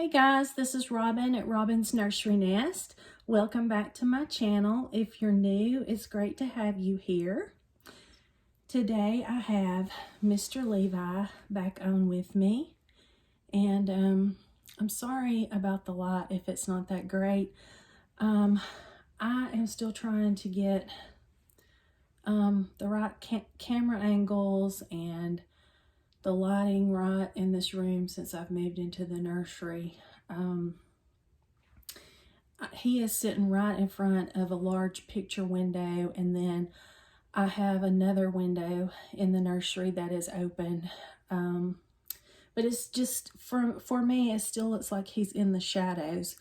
Hey guys, this is Robin at Robin's Nursery Nest. Welcome back to my channel. If you're new, it's great to have you here. Today I have Mr. Levi back on with me, and I'm sorry about the light if it's not that great. I am still trying to get the right camera angles and the lighting right in this room since I've moved into the nursery. He is sitting right in front of a large picture window, and then I have another window in the nursery that is open. But it's just, for me, it still looks like he's in the shadows.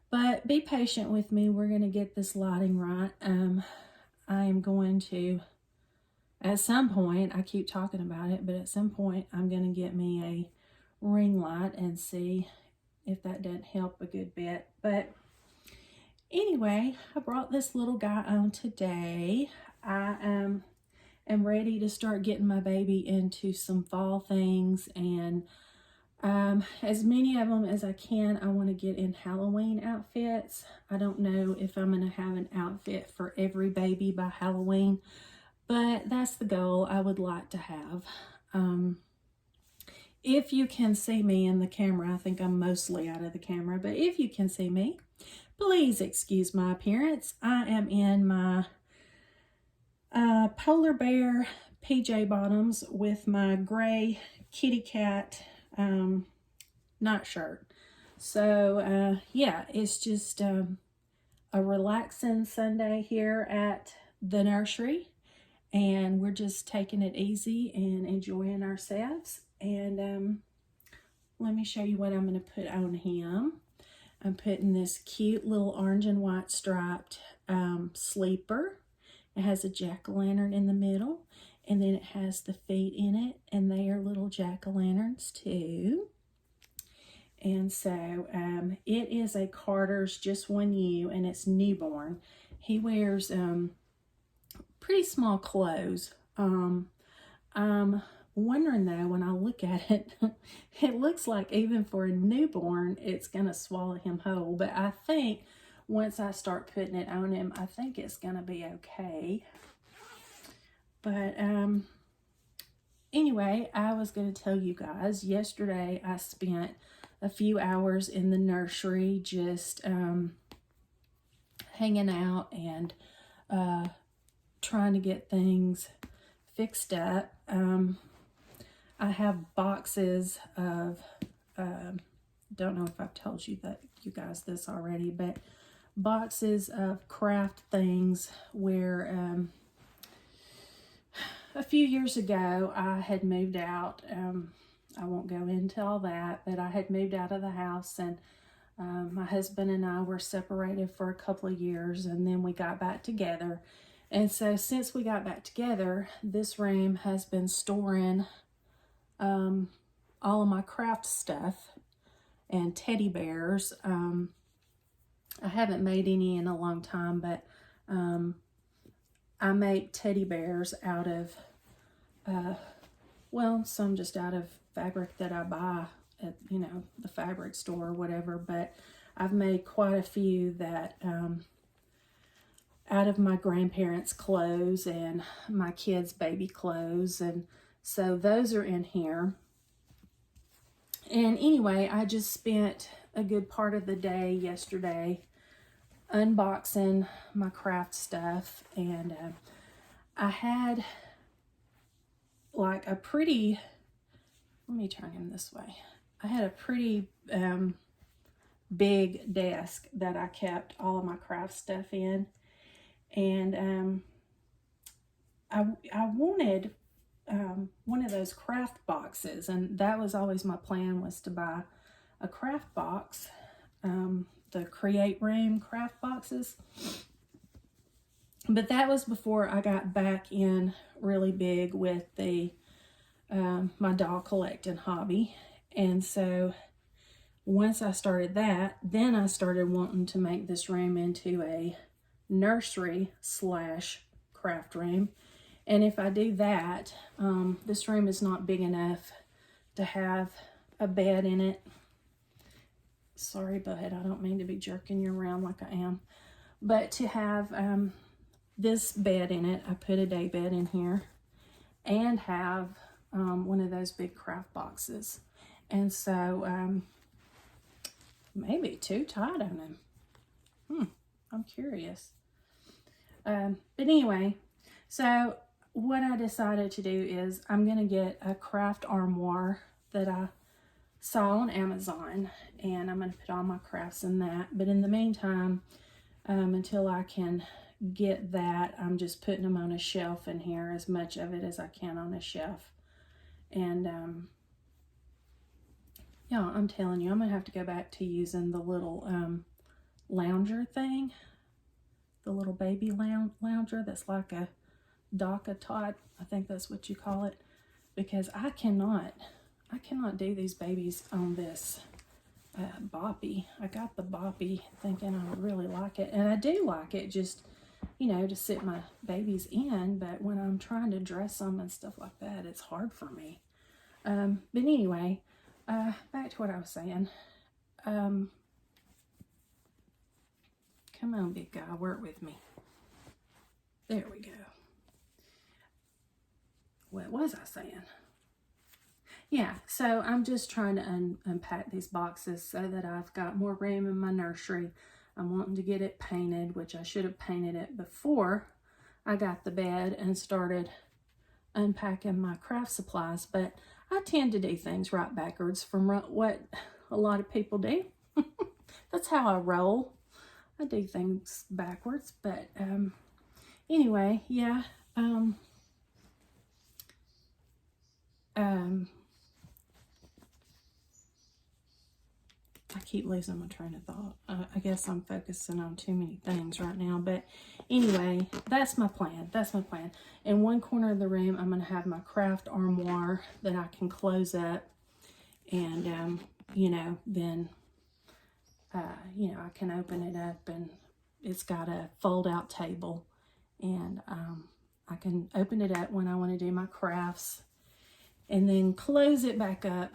But be patient with me. We're going to get this lighting right. I am going to, at some point, I keep talking about it, but at some point I'm going to get me a ring light and see if that doesn't help a good bit. But anyway, I brought this little guy on today. I am ready to start getting my baby into some fall things, and as many of them as I can. I want to get in Halloween outfits. I don't know if I'm going to have an outfit for every baby by Halloween, but that's the goal I would like to have. If you can see me in the camera, I think I'm mostly out of the camera, but if you can see me, please excuse my appearance. I am in my polar bear PJ bottoms with my gray kitty cat night shirt. So yeah, it's just a relaxing Sunday here at the nursery, and we're just taking it easy and enjoying ourselves. And let me show you what I'm going to put on him. I'm putting this cute little orange and white striped sleeper. It has a jack-o'-lantern in the middle, and then it has the feet in it, and they are little jack-o'-lanterns too. And so it is a Carter's Just One You, and it's newborn. He wears pretty small clothes. I'm wondering though, when I look at it, it looks like even for a newborn, it's going to swallow him whole. But I think once I start putting it on him, I think it's going to be okay. But anyway, I was going to tell you guys, yesterday I spent a few hours in the nursery just hanging out and trying to get things fixed up. I have boxes of, don't know if I've told you guys this already, but boxes of craft things where a few years ago I had moved out. I won't go into all that, but I had moved out of the house, and my husband and I were separated for a couple of years, and then we got back together. And so since we got back together, this room has been storing all of my craft stuff and teddy bears. I haven't made any in a long time, but I make teddy bears out of, well, some just out of fabric that I buy at, the fabric store or whatever. But I've made quite a few that out of my grandparents' clothes and my kids' baby clothes, and so those are in here. And anyway, I just spent a good part of the day yesterday unboxing my craft stuff, and I had like a pretty, let me turn him this way. I had a pretty big desk that I kept all of my craft stuff in. And I wanted one of those craft boxes, and that was always my plan, was to buy a craft box, the Create Room craft boxes. But that was before I got back in really big with the my doll collecting hobby. And so once I started that, then I started wanting to make this room into a nursery / craft room. And if I do that, this room is not big enough to have a bed in it. sorry, bud, I don't mean to be jerking you around like I am. But to have this bed in it, I put a day bed in here, and have one of those big craft boxes. And so maybe too tight on them. I'm curious. But anyway, so what I decided to do is I'm going to get a craft armoire that I saw on Amazon, and I'm going to put all my crafts in that. But in the meantime, until I can get that, I'm just putting them on a shelf in here, as much of it as I can on a shelf. And yeah, I'm telling you, I'm going to have to go back to using the little lounger thing. The little baby lounger that's like a doca tot, I think that's what you call it, because I cannot do these babies on this boppy. I got the boppy thinking I would really like it, and I do like it, just, you know, to sit my babies in, but when I'm trying to dress them and stuff like that, it's hard for me. But anyway, back to what I was saying. Come on, big guy, work with me. There we go. What was I saying? Yeah, so I'm just trying to unpack these boxes so that I've got more room in my nursery. I'm wanting to get it painted, which I should have painted it before I got the bed and started unpacking my craft supplies. But I tend to do things right backwards from what a lot of people do. That's how I roll. I do things backwards, but anyway, yeah. I keep losing my train of thought. I guess I'm focusing on too many things right now, but anyway, that's my plan. That's my plan. In one corner of the room, I'm going to have my craft armoire that I can close up, and you know, then you know, I can open it up, and it's got a fold-out table, and I can open it up when I want to do my crafts, and then close it back up,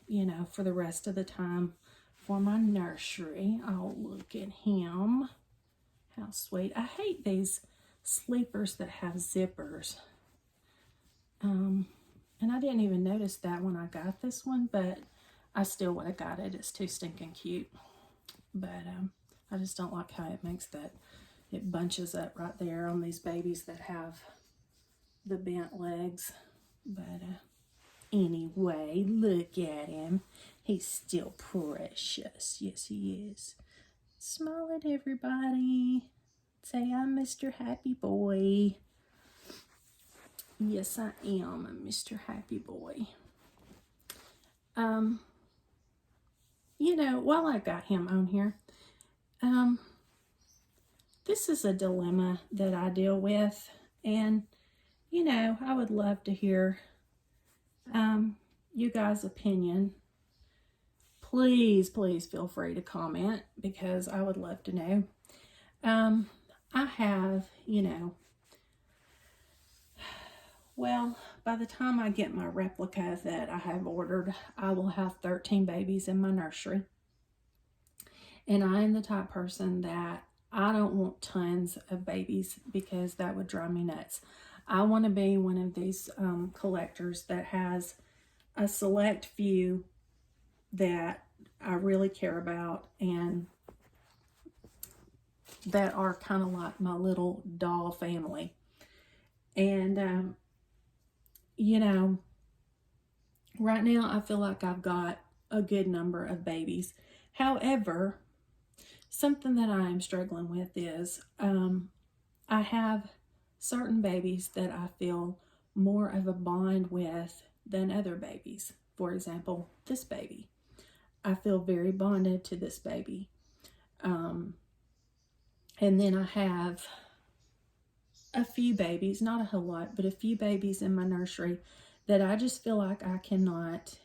you know, for the rest of the time for my nursery. Oh, look at him. How sweet. I hate these sleepers that have zippers. And I didn't even notice that when I got this one, but I still would have got it. It's too stinking cute. But I just don't like how it makes that, it bunches up right there on these babies that have the bent legs. But anyway, look at him. He's still precious. Yes, he is. Smile at everybody. Say, I'm Mr. Happy Boy. Yes, I am a Mr. Happy Boy. You know, while I got him on here, this is a dilemma that I deal with, and, you know, I would love to hear you guys' opinion. Please, please feel free to comment, because I would love to know. I have, you know, well, by the time I get my replica that I have ordered, I will have 13 babies in my nursery. And I am the type person that I don't want tons of babies, because that would drive me nuts. I want to be one of these collectors that has a select few that I really care about, and that are kind of like my little doll family. And you know, right now I feel like I've got a good number of babies. However, something that I am struggling with is I have certain babies that I feel more of a bond with than other babies. For example, this baby. I feel very bonded to this baby. And then I have a few babies, not a whole lot, but a few babies in my nursery that I just feel like I cannot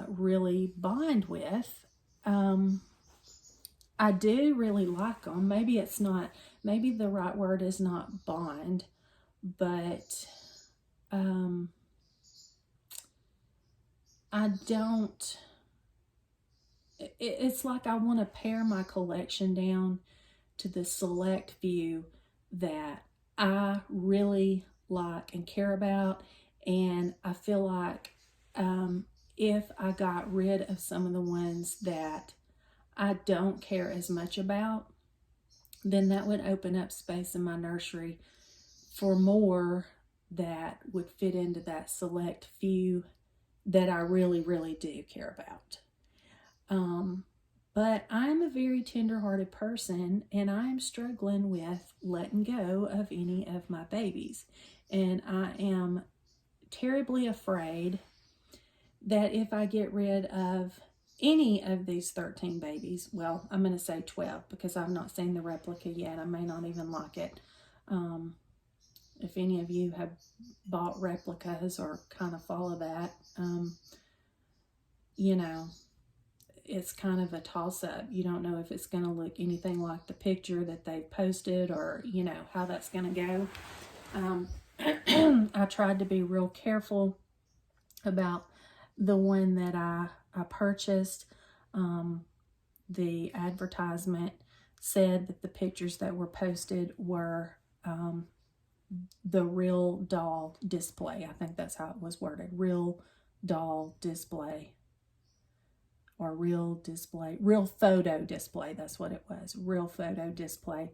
really bond with. I do really like them. Maybe it's not, maybe the right word is not bond, but I don't, it's like I want to pare my collection down to the select few that I really like and care about. And I feel like if I got rid of some of the ones that I don't care as much about, then that would open up space in my nursery for more that would fit into that select few that I really, really do care about. But I'm a very tender-hearted person, and I'm struggling with letting go of any of my babies. And I am terribly afraid that if I get rid of any of these 13 babies, well, I'm going to say 12 because I've not seen the replica yet. I may not even like it. If any of you have bought replicas or kind of follow that, you know, it's kind of a toss-up. You don't know if it's going to look anything like the picture that they've posted, or, you know, how that's going to go. I tried to be real careful about the one that I purchased. The advertisement said that the pictures that were posted were the real doll display. I think that's how it was worded. Real doll display. Or real photo display. That's what it was. Real photo display.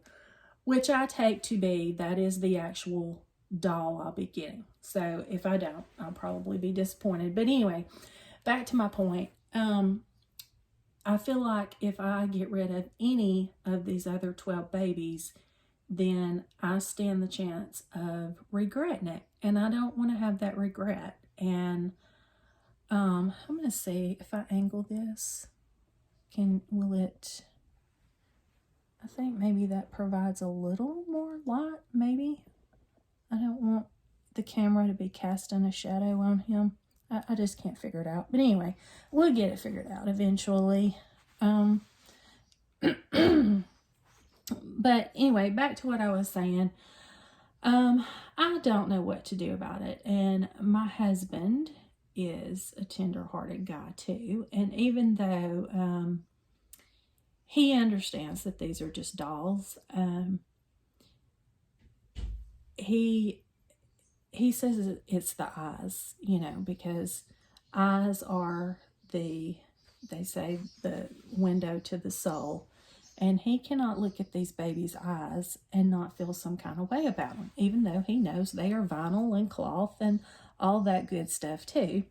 Which I take to be, that is the actual doll I'll be getting. So if I don't, I'll probably be disappointed. But anyway, back to my point. I feel like if I get rid of any of these other 12 babies, then I stand the chance of regretting it. And I don't want to have that regret. And I'm going to see if I angle this. Will it, I think maybe that provides a little more light, maybe. I don't want the camera to be casting a shadow on him. I just can't figure it out. But anyway, we'll get it figured out eventually. But anyway, back to what I was saying. I don't know what to do about it. And my husband is a tender-hearted guy too. And even though he understands that these are just dolls, he says it's the eyes, you know, because eyes are they say the window to the soul. And he cannot look at these babies' eyes and not feel some kind of way about them, even though he knows they are vinyl and cloth and all that good stuff too.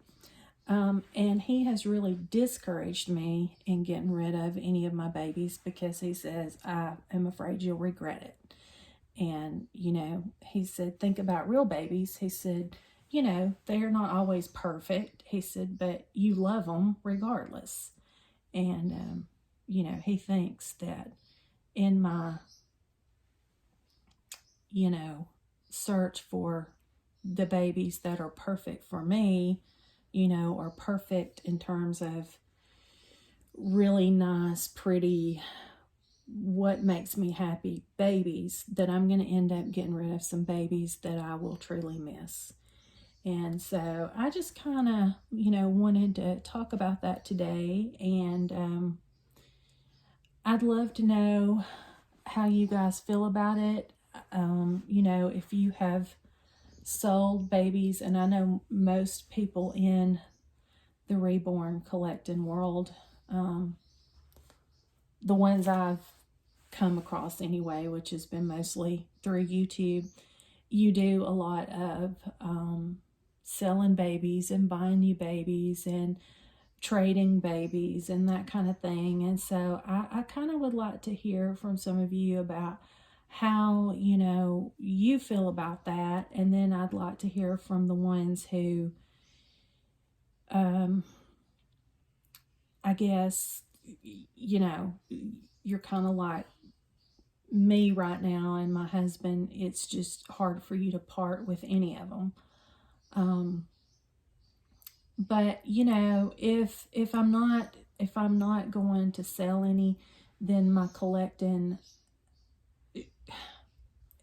And he has really discouraged me in getting rid of any of my babies because he says, I am afraid you'll regret it. And, you know, he said, think about real babies. He said, you know, they're not always perfect. He said, but you love them regardless. And, you know, he thinks that in my, you know, search for the babies that are perfect for me, you know, or perfect in terms of really nice, pretty, what makes me happy babies, that I'm going to end up getting rid of some babies that I will truly miss. And so I just kind of, you know, wanted to talk about that today. And I'd love to know how you guys feel about it. You know, if you have sold babies, and I know most people in the reborn collecting world, the ones I've come across anyway, which has been mostly through YouTube, you do a lot of selling babies and buying new babies and trading babies and that kind of thing. And so I kind of would like to hear from some of you about how, you know, you feel about that. And then I'd like to hear from the ones who, I guess, you know, you're kind of like me right now and my husband. It's just hard for you to part with any of them. But you know, if I'm not going to sell any, then my collecting,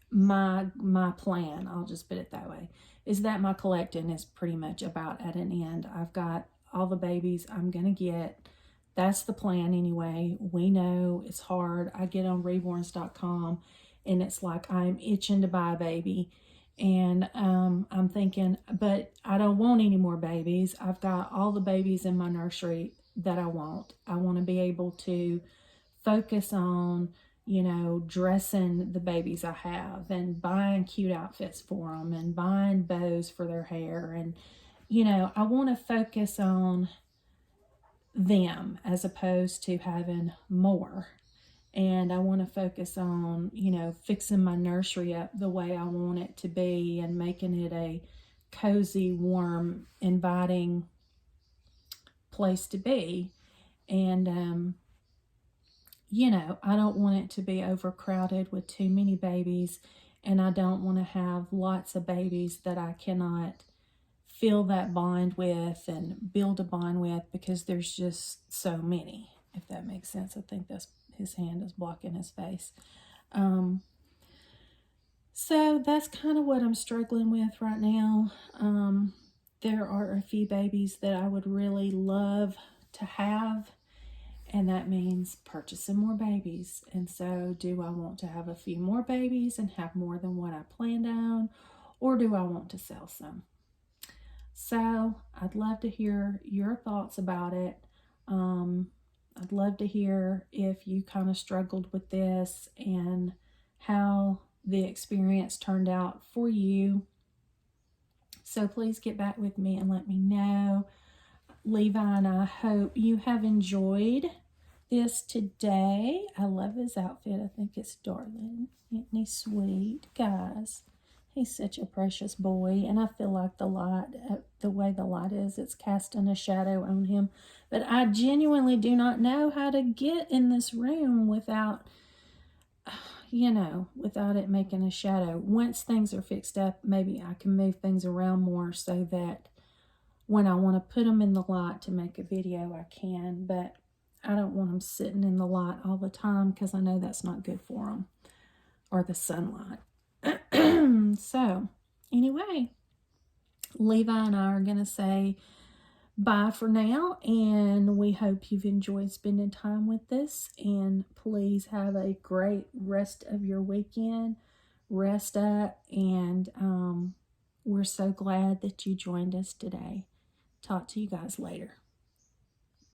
my plan, I'll just put it that way, is that my collecting is pretty much about at an end. I've got all the babies I'm gonna get that's the plan anyway. We know it's hard. I get on reborns.com and it's like I'm itching to buy a baby. And I'm thinking, but I don't want any more babies. I've got all the babies in my nursery that I want. I want to be able to focus on, you know, dressing the babies I have and buying cute outfits for them and buying bows for their hair. And, you know, I want to focus on them as opposed to having more. And I want to focus on, you know, fixing my nursery up the way I want it to be and making it a cozy, warm, inviting place to be. And, you know, I don't want it to be overcrowded with too many babies, and I don't want to have lots of babies that I cannot feel that bond with and build a bond with because there's just so many, if that makes sense. I think that's his hand is blocking his face. So that's kind of what I'm struggling with right now. There are a few babies that I would really love to have, and that means purchasing more babies. And so do I want to have a few more babies and have more than what I planned on, or do I want to sell some? So I'd love to hear your thoughts about it. I'd love to hear if you kind of struggled with this and how the experience turned out for you. So please get back with me and let me know. Levi and I hope you have enjoyed this today. I love his outfit. I think it's darling. Isn't he sweet? Guys, he's such a precious boy. And I feel like the light, the way the light is, it's casting a shadow on him. But I genuinely do not know how to get in this room without, you know, without it making a shadow. Once things are fixed up, maybe I can move things around more so that when I want to put them in the light to make a video, I can. But I don't want them sitting in the light all the time because I know that's not good for them, or the sunlight. So, anyway, Levi and I are going to say bye for now, and we hope you've enjoyed spending time with us, and please have a great rest of your weekend. Rest up, and we're so glad that you joined us today. Talk to you guys later.